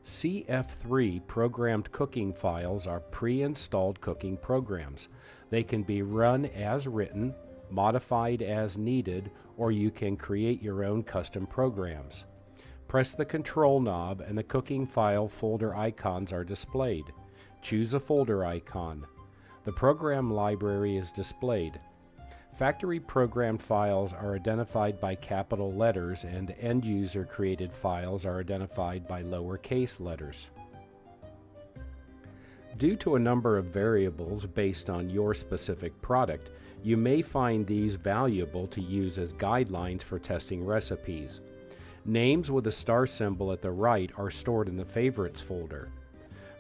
CF3 programmed cooking files are pre-installed cooking programs. They can be run as written, modified as needed, or you can create your own custom programs. Press the control knob and the cooking file folder icons are displayed. Choose a folder icon. The program library is displayed. Factory programmed files are identified by capital letters and end-user created files are identified by lowercase letters. Due to a number of variables based on your specific product, you may find these valuable to use as guidelines for testing recipes. Names with a star symbol at the right are stored in the Favorites folder.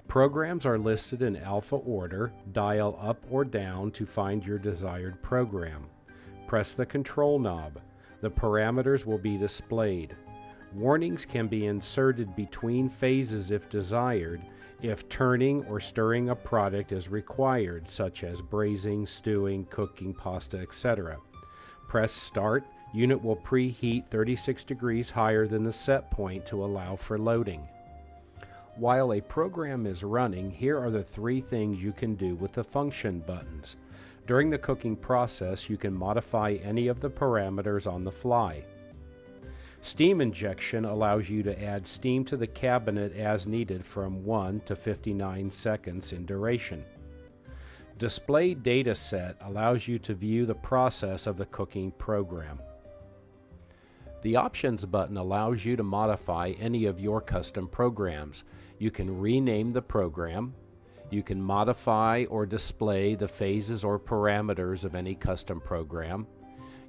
Programs are listed in alpha order. Dial up or down to find your desired program. Press the control knob. The parameters will be displayed. Warnings can be inserted between phases if desired, if turning or stirring a product is required, such as braising, stewing, cooking pasta, etc. Press Start. Unit will preheat 36 degrees higher than the set point to allow for loading. While a program is running, here are the 3 things you can do with the function buttons. During the cooking process, you can modify any of the parameters on the fly. Steam injection allows you to add steam to the cabinet as needed from 1 to 59 seconds in duration. Display data set allows you to view the process of the cooking program. The Options button allows you to modify any of your custom programs. You can rename the program. You can modify or display the phases or parameters of any custom program.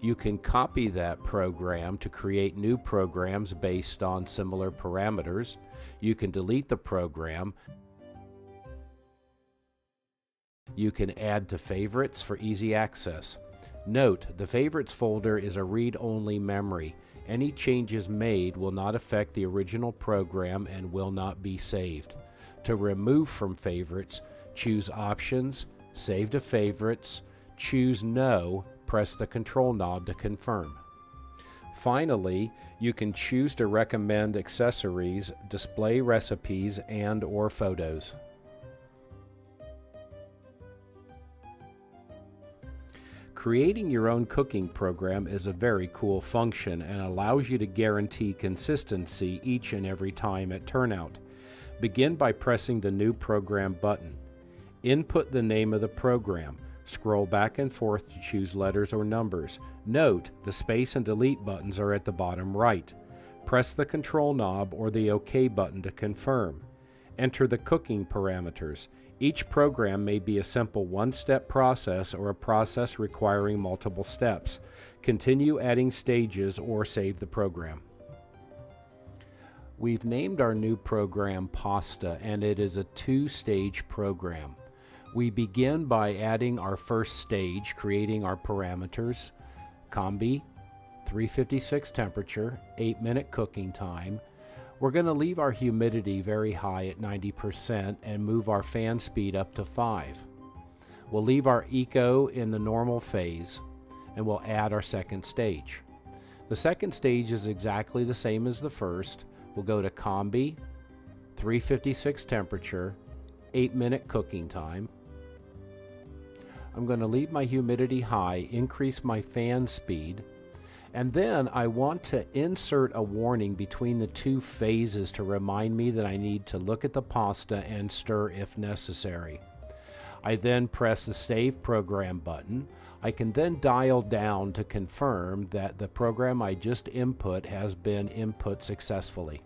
You can copy that program to create new programs based on similar parameters. You can delete the program. You can add to favorites for easy access. Note, the Favorites folder is a read-only memory. Any changes made will not affect the original program and will not be saved. To remove from Favorites, choose Options, Save to Favorites, choose No, press the control knob to confirm. Finally, you can choose to recommend accessories, display recipes, and/or photos. Creating your own cooking program is a very cool function and allows you to guarantee consistency each and every time at turnout. Begin by pressing the New Program button. Input the name of the program. Scroll back and forth to choose letters or numbers. Note, the space and delete buttons are at the bottom right. Press the control knob or the OK button to confirm. Enter the cooking parameters. Each program may be a simple one-step process or a process requiring multiple steps. Continue adding stages or save the program. We've named our new program Pasta, and it is a 2-stage program. We begin by adding our first stage, creating our parameters, combi, 356 temperature, 8-minute cooking time. We're going to leave our humidity very high at 90% and move our fan speed up to 5. We'll leave our eco in the normal phase and we'll add our second stage. The second stage is exactly the same as the first. We'll go to combi, 356 temperature, 8-minute cooking time. I'm going to leave my humidity high, increase my fan speed, and then I want to insert a warning between the 2 phases to remind me that I need to look at the pasta and stir if necessary. I then press the Save Program button. I can then dial down to confirm that the program I just input has been input successfully.